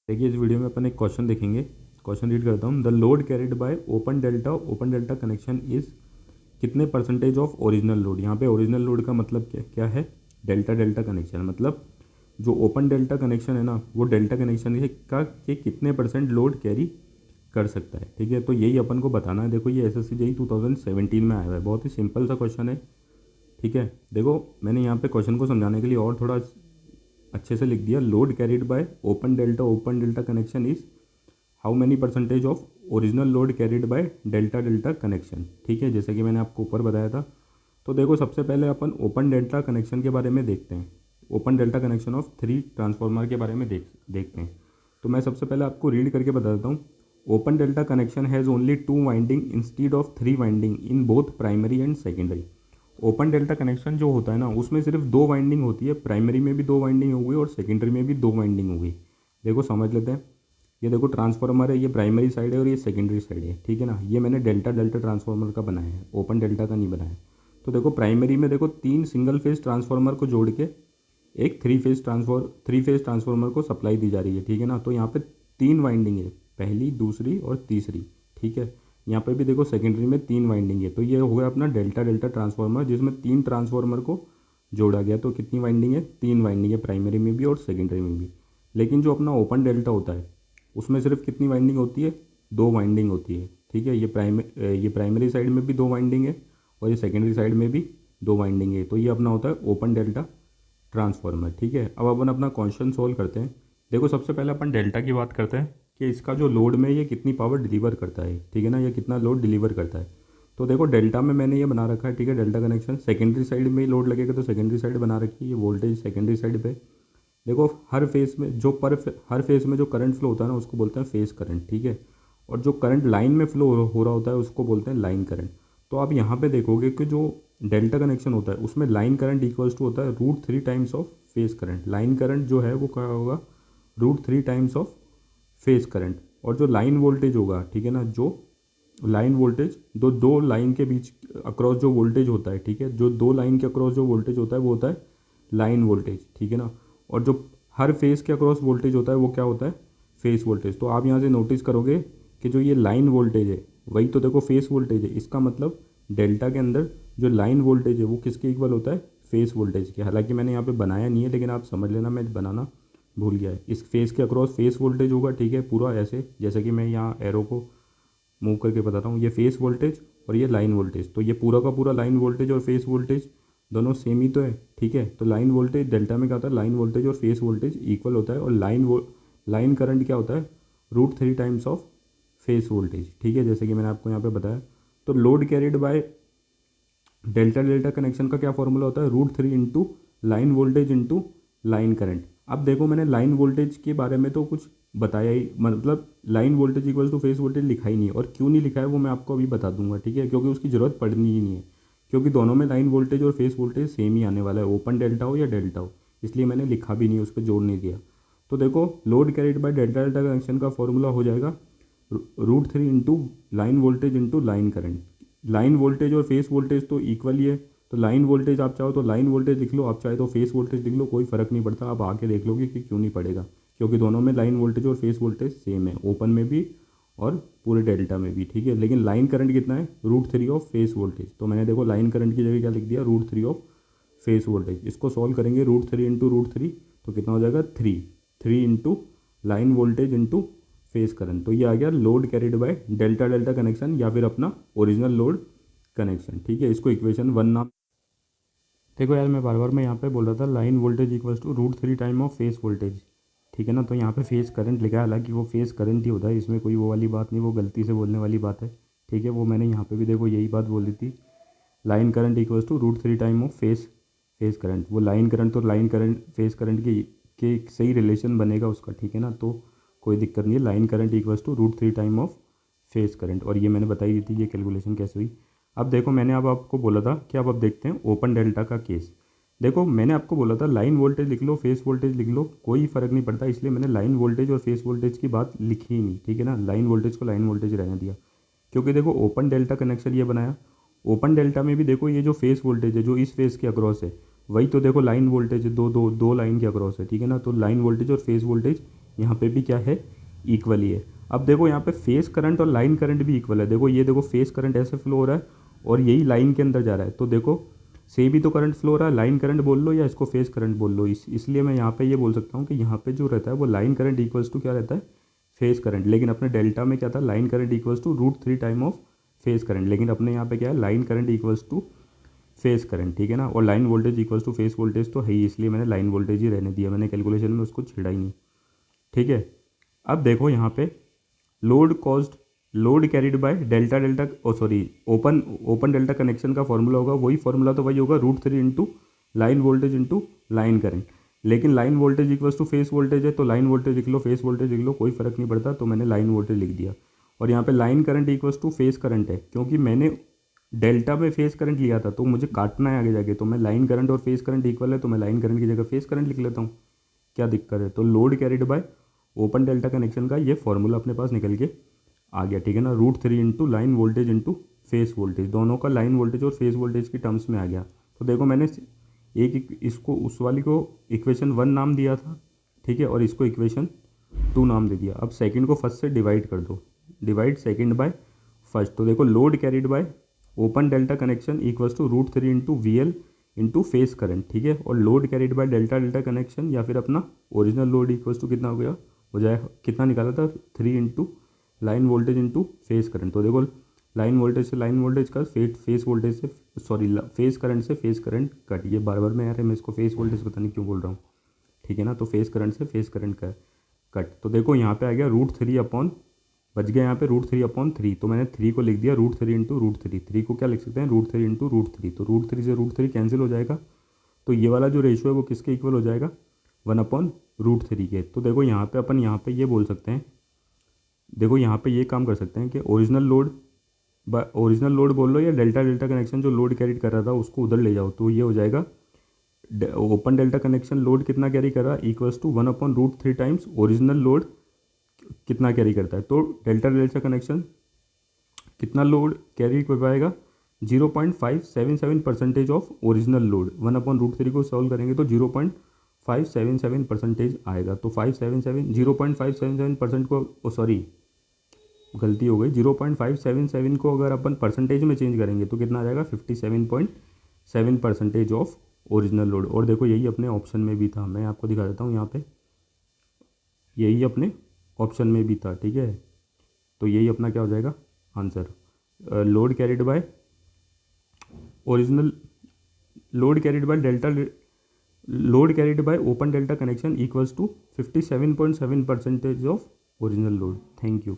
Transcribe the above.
देखिए इस वीडियो में अपन एक क्वेश्चन देखेंगे। क्वेश्चन रीड करता हूँ। The load carried by open delta connection is कितने परसेंटेज ऑफ ओरिजिनल लोड। यहाँ पे ओरिजिनल लोड का मतलब क्या क्या है? डेल्टा डेल्टा कनेक्शन, मतलब जो ओपन डेल्टा कनेक्शन है ना, वो डेल्टा कनेक्शन का के कितने परसेंट लोड कैरी कर सकता है। ठीक है, तो यही अपन को बताना है। देखो ये एसएससी जेईई 2017 में आया हुआ है, बहुत ही सिंपल सा क्वेश्चन है। ठीक है, देखो मैंने यहाँ पे क्वेश्चन को समझाने के लिए और थोड़ा अच्छे से लिख दिया। Load carried by open delta connection is how many percentage of original load carried by delta delta connection. ठीक है, जैसे कि मैंने आपको ऊपर बताया था। तो देखो सबसे पहले अपन ओपन डेल्टा कनेक्शन के बारे में देखते हैं। Open delta connection of 3 transformer के बारे में देखते हैं। तो मैं सबसे पहले आपको रीड करके बता देता हूँ। Open delta connection has only 2 winding instead of 3 winding in both primary and secondary. Open delta connection जो होता है ना, उसमें सिर्फ 2 वाइंडिंग होती है। प्राइमरी में भी 2 वाइंडिंग होगी और सेकेंडरी में भी 2 वाइंडिंग होगी। देखो समझ लेते हैं। ये देखो ट्रांसफार्मर है, ये प्राइमरी साइड है और ये सेकेंडरी साइड है। ठीक है ना, ये मैंने डेल्टा डेल्टा ट्रांसफार्मर का बनाया है, ओपन डेल्टा का नहीं बनाया है। तो देखो प्राइमरी में देखो 3 सिंगल फेज ट्रांसफार्मर को जोड़ के एक थ्री फेज ट्रांसफार्मर को सप्लाई दी जा रही है। ठीक है ना, तो यहाँ पे 3 वाइंडिंग है, पहली दूसरी और तीसरी। ठीक है, यहाँ पे भी देखो सेकेंडरी में 3 वाइंडिंग है। तो ये हो गया अपना डेल्टा डेल्टा ट्रांसफार्मर, जिसमें 3 ट्रांसफार्मर को जोड़ा गया। तो कितनी वाइंडिंग है? 3 वाइंडिंग है, प्राइमरी में भी और सेकेंडरी में भी। लेकिन जो अपना ओपन डेल्टा होता है उसमें सिर्फ कितनी वाइंडिंग होती है? 2 वाइंडिंग होती है। ठीक है, ये प्राइमरी साइड में भी 2 वाइंडिंग है और ये सेकेंडरी साइड में भी 2 वाइंडिंग है। तो ये अपना होता है ओपन डेल्टा ट्रांसफार्मर। ठीक है, अब अपन अपना क्वेश्चन सोल्व करते हैं। देखो सबसे पहले अपन डेल्टा की बात करते हैं कि इसका जो लोड में ये कितनी पावर डिलीवर करता है। ठीक है ना, ये कितना लोड डिलीवर करता है। तो देखो डेल्टा में मैंने ये बना रखा है। ठीक है, डेल्टा कनेक्शन सेकेंडरी साइड में ही लोड लगेगा, तो सेकेंडरी साइड बना रखी है। ये वोल्टेज सेकेंडरी साइड पे। देखो हर फेस में जो करंट फ्लो होता है ना, उसको बोलते हैं फेस करंट। ठीक है, और जो करंट लाइन में फ्लो हो रहा होता है उसको बोलते हैं लाइन करंट। तो आप यहाँ पे देखोगे कि जो डेल्टा कनेक्शन होता है उसमें लाइन करंट इक्वल्स टू होता है √3 times of phase current. Line current जो है वो क्या होगा? √3 टाइम्स ऑफ फेस करंट। और जो लाइन वोल्टेज होगा, ठीक है ना, जो लाइन वोल्टेज दो लाइन के बीच अक्रॉस जो वोल्टेज होता है, ठीक है, जो 2 लाइन के अक्रॉस जो वोल्टेज होता है वो होता है लाइन वोल्टेज। ठीक है ना, और जो हर फेस के अक्रॉस वोल्टेज होता है वो क्या होता है? Face voltage. तो आप यहाँ से नोटिस करोगे कि जो ये लाइन वोल्टेज है वही तो देखो फेस वोल्टेज है। इसका मतलब डेल्टा के अंदर जो लाइन वोल्टेज है वो किसके इक्वल होता है? फेस वोल्टेज के। हालांकि मैंने यहाँ पे बनाया नहीं है, लेकिन आप समझ लेना, मैं बनाना भूल गया है। इस फेस के अक्रॉस फेस वोल्टेज होगा। ठीक है, पूरा ऐसे जैसे कि मैं यहाँ एरो को मूव करके बता रहा हूँ, ये फेस वोल्टेज और ये लाइन वोल्टेज। तो ये पूरा का पूरा लाइन वोल्टेज और फेस वोल्टेज दोनों सेम ही तो है। ठीक है, तो लाइन वोल्टेज डेल्टा में क्या होता है? लाइन वोल्टेज और फेस वोल्टेज इक्वल होता है। और लाइन करंट क्या होता है? √3 टाइम्स ऑफ फेस वोल्टेज। ठीक है, जैसे कि मैंने आपको यहाँ पे बताया। तो load carried by delta delta connection का क्या फॉर्मूला होता है? √3 into line voltage into line current. अब देखो मैंने लाइन वोल्टेज के बारे में तो कुछ बताया ही, मतलब line voltage equal to phase voltage लिखा ही नहीं। और क्यों नहीं लिखा है वो मैं आपको अभी बता दूंगा। ठीक है, क्योंकि उसकी ज़रूरत पड़नी ही नहीं है, क्योंकि दोनों में लाइन वोल्टेज और फेस वोल्टेज सेम ही आने वाला है, ओपन डेल्टा हो या डेल्टा हो। इसलिए मैंने लिखा भी नहीं, उस पर जोड़ नहीं दिया। तो देखो load carried by delta delta connection का फॉर्मूला हो जाएगा √3 into line voltage into line current. Line voltage और फेस वोल्टेज तो इक्वल ही है। तो लाइन वोल्टेज आप चाहो तो लाइन वोल्टेज लिख लो, आप चाहे तो फेस वोल्टेज लिख लो, कोई फ़र्क नहीं पड़ता। आप आके देख लोगे कि क्यों नहीं पड़ेगा, क्योंकि दोनों में लाइन वोल्टेज और फेस वोल्टेज सेम है, ओपन में भी और पूरे डेल्टा में भी। ठीक है, लेकिन लाइन करंट कितना है? √3 ऑफ फेस वोल्टेज। तो मैंने देखो लाइन करंट की जगह क्या लिख दिया? √3 ऑफ फेस वोल्टेज। इसको सॉल्व करेंगे √3 इंटू √3, तो कितना हो जाएगा? 3 into line voltage into phase current. तो ये आ गया load carried by delta delta connection, या फिर अपना ओरिजिनल लोड कनेक्शन। ठीक है, इसको इक्वेशन 1 नाम। देखो यार, मैं बार बार मैं यहाँ पे बोल रहा था line voltage equals to √3 time of phase voltage. ठीक है ना, तो यहाँ पे फेस करंट लिखा है, हालांकि वो फेस करंट ही होता है, इसमें कोई वो वाली बात नहीं, वो गलती से बोलने वाली बात है। ठीक है, वो मैंने यहाँ पे भी देखो यही बात बोल दी थी, line current equals to √3 time of phase current. वो लाइन करंट तो लाइन करंट फेस करंट के सही रिलेशन बनेगा उसका। ठीक है ना, तो कोई दिक्कत नहीं है। Line current equals to √3 time of phase current, और ये मैंने बताई दी थी ये कैलकुलेशन कैसे हुई। अब देखो मैंने अब आपको बोला था कि अब देखते हैं ओपन डेल्टा का केस। देखो मैंने आपको बोला था लाइन वोल्टेज लिख लो, फेस वोल्टेज लिख लो, कोई फ़र्क नहीं पड़ता, इसलिए मैंने लाइन वोल्टेज और फेस वोल्टेज की बात लिखी ही नहीं। ठीक है ना, लाइन वोल्टेज को लाइन वोल्टेज रहने दिया, क्योंकि देखो ओपन डेल्टा कनेक्शन ये बनाया। ओपन डेल्टा में भी देखो ये जो फेस वोल्टेज है जो इस फेस के अक्रॉस है, वही तो देखो लाइन वोल्टेज दो लाइन के अक्रॉस है। ठीक है ना, तो लाइन वोल्टेज और फेस वोल्टेज यहाँ पे भी क्या है, इक्वल ही है। अब देखो यहाँ पे फेस करंट और लाइन करंट भी इक्वल है। देखो ये देखो फेस करंट ऐसे फ्लो हो रहा है और यही लाइन के अंदर जा रहा है, तो देखो से भी तो करंट फ्लो हो रहा है, लाइन करंट बोल लो या इसको फेस करंट बोल लो। इसलिए मैं यहाँ पे ये बोल सकता हूँ कि यहाँ पे जो रहता है वो लाइन करंट इक्वल्स टू क्या रहता है, फेस करंट। लेकिन अपने डेल्टा में क्या था, line current equals to √3 time of phase current. लेकिन अपने यहाँ पे क्या है, line current equals to phase current, ठीक है ना। और line voltage equals to phase voltage तो है ही, इसलिए मैंने लाइन वोल्टेज ही रहने दिया, मैंने कैलकुलेशन में उसको छेड़ा ही नहीं, ठीक है। अब देखो यहाँ पे load carried by delta delta open delta connection का फॉर्मूला होगा, वही फॉर्मूला तो वही होगा, √3 into line voltage into line current. लेकिन line voltage equals to phase voltage है, तो लाइन वोल्टेज लिख लो, फेस वोल्टेज लिख लो, कोई फर्क नहीं पड़ता, तो मैंने लाइन वोल्टेज लिख दिया। और यहाँ पे line current equals to phase current है, क्योंकि मैंने डेल्टा में फेस करंट लिया था तो मुझे काटना है आगे जाके, तो मैं लाइन करंट और फेस करंट इक्वल है तो मैं लाइन करंट की जगह फेस करंट लिख लेता हूँ, क्या दिक्कत है। तो load carried by open delta connection का ये फॉर्मूला अपने पास निकल के आ गया, ठीक है ना। √3 into line voltage into phase voltage, दोनों का लाइन वोल्टेज और फेस वोल्टेज की टर्म्स में आ गया। तो देखो मैंने इसको उस वाली को इक्वेशन 1 नाम दिया था, ठीक है, और इसको इक्वेशन 2 नाम दे दिया। अब सेकंड को फर्स्ट से डिवाइड कर दो, डिवाइड सेकंड बाय फर्स्ट। तो देखो load carried by open delta connection equals to √3 into VL into phase current, ठीक है। और load carried by delta delta connection या फिर अपना ओरिजिनल लोड इक्वल्स टू कितना हो जाए कितना निकाला था, 3 into line voltage into phase current. तो देखो लाइन वोल्टेज से लाइन वोल्टेज का फेस वोल्टेज से फेस करंट से फेस करंट कट, ये बार बार मैं यार मैं इसको फेस वोल्टेज पता नहीं क्यों बोल रहा हूँ, ठीक है ना। तो फेस करंट से फेस करंट का कट, तो देखो यहाँ पे आ गया √3 अपॉन, बच गया यहाँ पे √3/3। तो मैंने 3 को लिख दिया √3 इंटू √3, 3 को क्या लिख सकते हैं, √3 इंटू √3। तो √3 से √3 कैंसिल हो जाएगा, तो ये वाला जो रेशियो है वो किसके इक्वल हो जाएगा, 1/√3 के। तो देखो यहाँ पे अपन यहाँ पे ये बोल सकते हैं, देखो यहाँ पे ये काम कर सकते हैं कि ओरिजिनल लोड बोल लो या डेल्टा डेल्टा कनेक्शन जो लोड कैरी कर रहा था उसको उधर ले जाओ, तो ये हो जाएगा ओपन डेल्टा कनेक्शन लोड कितना कैरी कर रहा है equals to 1/√3 times original load कितना कैरी करता है। तो डेल्टा डेल्टा कनेक्शन कितना लोड कैरी कर पाएगा, 0.577% ऑफ ओरिजिनल लोड। 1/√3 को सॉल्व करेंगे तो 0.577% आएगा। तो 0.577% को सॉरी गलती हो गई, 0.577 को अगर अपन परसेंटेज में चेंज करेंगे तो कितना आ जाएगा, 57.7% ऑफ ओरिजिनल लोड। और देखो यही अपने ऑप्शन में भी था, मैं आपको दिखा देता हूँ यहाँ पे, यही अपने ऑप्शन में भी था, ठीक है। तो यही अपना क्या हो जाएगा answer, load carried by open delta connection equals to 57.7% of original load. Thank you.